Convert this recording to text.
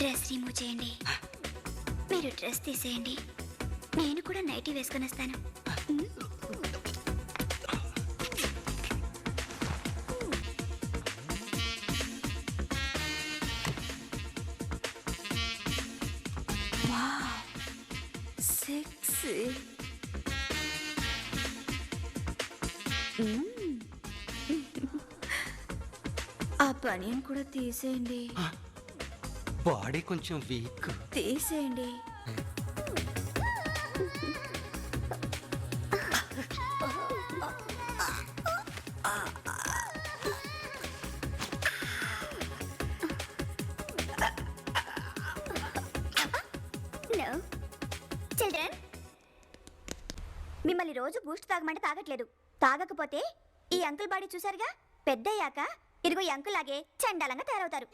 Dress remove చేయండి. మీరు dress తీసేయండి. నేను కూడా నైటీ వేసుకొని వస్తాను. సెక్సీ. ఆ బనియన్ కూడా తీసేయండి. బాడీ కొంచెం వీక్. తీసేయండి. చిల్డ్రన్, మిమ్మల్ని రోజు బూస్ట్ తాగమంటే తాగట్లేదు. తాగకపోతే ఈ అంకుల్ బాడీ చూసారుగా, పెద్దయ్యాక ఇదిగో ఈ అంకుల్ లాగే చండాలంగా తయారవుతారు.